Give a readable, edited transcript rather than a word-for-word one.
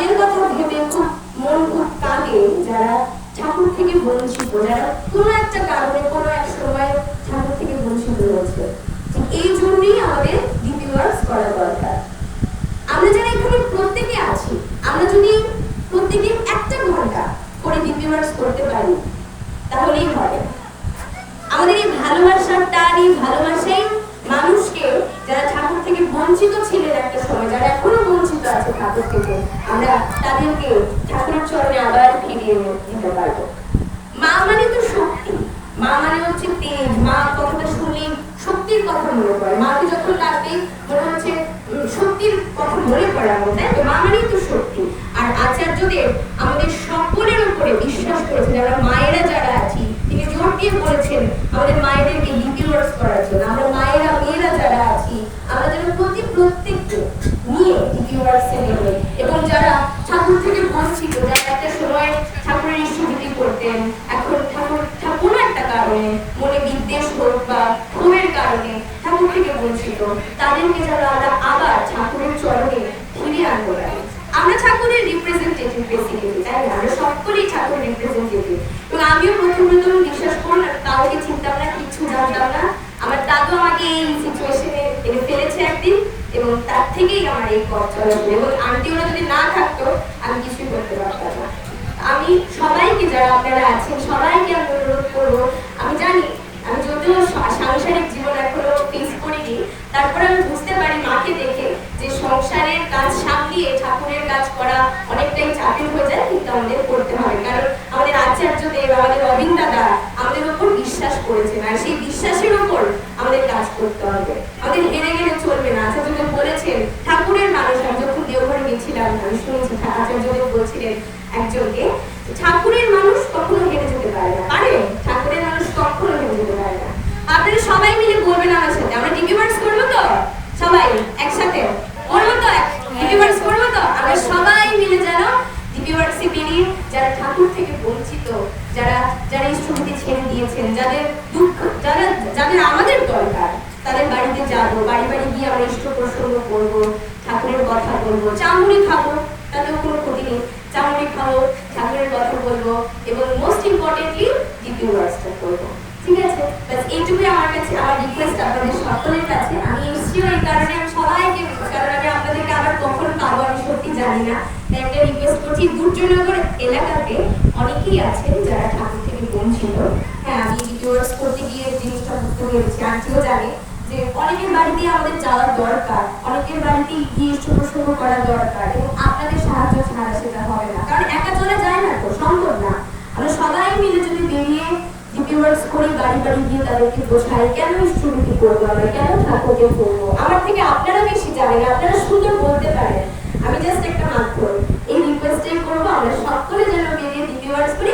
তাদের কথা ভেবে খুব মন খুব কাঁদে যারা ঠাকুর থেকে বঞ্চিত, যারা কোনো একটা কারণে কোনো এক সময় ঠাকুর থেকে বঞ্চিত হয়েছে। এই জন্যই আমাদের ডিপি ওয়ার্কস করা দরকার। আমরা যারা এখানে প্রত্যেকে আছি, আমরা যদি প্রত্যেকদিন 1টা ঘন্টা করে ডিপি ওয়ার্কস করতে পারি তাহলেই হবে। আমাদের এই ভালোবাসার টান, এই ভালোবাসাই মানুষকে, যারা ঠাকুর থেকে বঞ্চিত ছিলেন একটা সময়, যারা এখনো বঞ্চিত আছে ঠাকুর থেকে, আমরা তাদেরকে ঠাকুরের চরণে আবার ফিরিয়ে দিতে পারবো। মা মানে তো শক্তি, মা মানে হচ্ছে তেজ। মা কথাটা শুনলে শক্তির কথা মনে পড়ে। মাকে যখন ডাকবে মনে হচ্ছে শক্তির কথা মনে পড়ে আমার, তাই তো? মা মানেই তো শক্তি। আর আচার্যদেব আমাদের সকলের উপরে বিশ্বাস করেছেন, আমরা মায়েরা যারা আছি, তিনি জোর দিয়ে বলেছেন আমাদের মায়েদেরকে ডিপি ওয়ার্কস করার জন্য। আমরা মায়েরা মেয়েরা যারা আছি, আমরা যেন প্রত্যেককে নিয়ে ডিপি ওয়ার্কসে নেবে। এবং যারা ঠাকুর থেকে বঞ্চিত, যারা একটা সময় ঠাকুরের ইষ্টভূতি করতেন, এখন ঠাকুর কোনো একটা কারণে, মনে বিদ্বেষ হোক বা ক্ষোভের কারণে ঠাকুর থেকে বঞ্চিত, তাদেরকে যেন আমরা আবার ঠাকুরের চরণে ফিরিয়ে আনতে পারি। আমরা ঠাকুরের রিপ্রেজেন্টেটিভ বেসিক্যালি, তাই না? আমরা সকলেই ঠাকুরের রিপ্রেজেন্টেটিভ। এবং আমিও প্রথম বিশ্বাস করুন কাউকে চিনতাম না, কিছু জানতাম না। আমার দাদু আমাকে এই সিচুয়েশনে এনে ফেলেছে একদিন, এবং তার থেকেই আমার এই পথ চলা শুরু। এবং আন্টি ওরা যদি না থাকতো আমি কিছুই করতে পারতাম না। আমি সবাইকে, যারা আপনারা আছেন সবাইকে আমি অনুরোধ করবো, আমি জানি আমি যদিও সাংসারিক জীবন এখনো ফেস করিনি, তারপরে আমি বুঝতে পারি মাকে দেখে যে সংসারের কাজ সামলিয়ে ঠাকুরের কাজ করা অনেকটাই চাপের হয়ে যায়, কিন্তু আমাদের করতে হবে। কারণ আমাদের আচার্যদেব, আমাদের অবিন দাদা আমাদের উপর বিশ্বাস করেছেন, আর সেই বিশ্বাসের উপর আমাদের কাজ করতে হবে। আমাদের হেরে গেলে চলবে না। আচার্যদেব বলেছেন ঠাকুরের মানুষ। আমি যখন দেওঘরে গেছিলাম আমি শুনেছি আচার্যদেব বলছিলেন একজনকে, ঠাকুরের মানুষ কখনো হেরে যেতে পারে না। পারে? ঠাকুরের মানুষ কখনো হেরে যেতে পারে না। আপনারা সবাই মিলে বলবেন আমার সাথে, আমরা ডিপি ওয়ার্কস করবো তো? সবাই একসাথে করবো তো? ডিপি ওয়ার্কস করবো তো? আমরা সবাই মিলে যেন ডিপি ওয়ার্কসে বেরিয়ে, যারা ঠাকুর থেকে বঞ্চিত, যারা ইষ্টভূতি ছেড়ে দিয়েছেন, যাদের দুঃখ, যাদের আমাদের দরকার, তাদের বাড়িতে যাবো, বাড়ি বাড়ি গিয়ে আমরা ইষ্ট প্রসঙ্গ করবো, ঠাকুরের কথা বলবো, চামড়ি খাবো, তাতেও কোনো ক্ষতি নেই। চামড়ি খাবো, ঠাকুরের কথা বলবো, এবং মোস্ট ইম্পর্টেন্টলি ডিপি ওয়ার্কসটা করবো। ঠিক আছে? বাস এইটুকুই আমার কাছে, আমার রিকোয়েস্ট আপনাদের সকলের কাছে। আমি এসেছিও এই কারণে, আমি সবাইকে, কারণ আমি আপনাদেরকে আবার কখন পাবো আমি সত্যি জানি না, তাই একটা রিকোয়েস্ট করছি। দুর্জয়নগর এলাকাতে অনেকেই আছেন যারা ঠাকুর থেকে বঞ্চিত। হ্যাঁ, আমি ডিপি ওয়ার্কস করতে গিয়ে জিনিসটা বুঝতে পেরেছি, আন্টিও জানে যে অনেকের বাড়িতে আমাদের যাওয়া দরকার, অনেকের বাড়িতে গিয়ে ইষ্ট প্রসঙ্গ করা দরকার, এবং আপনাদের সাহায্য ছাড়া সেটা হবে না। কারণ একা চলে যায় না, তো সম্ভব না। আমরা সবাই মিলে যদি বেরিয়ে ডিপি ওয়ার্কস করি, বাড়ি বাড়ি গিয়ে তাদেরকে বোঝাই কেন ইষ্টভূতি করবো আমরা, কেন ঠাকুরকে করবো। আমার থেকে আপনারা বেশি জানেন, আপনারা সুন্দর বলতে পারেন, আমি জাস্ট একটা মাধ্যম। এই রিকোয়েস্টটাই করবো, আমরা সকলে যেন বেরিয়ে ডিপি ওয়ার্কস করি।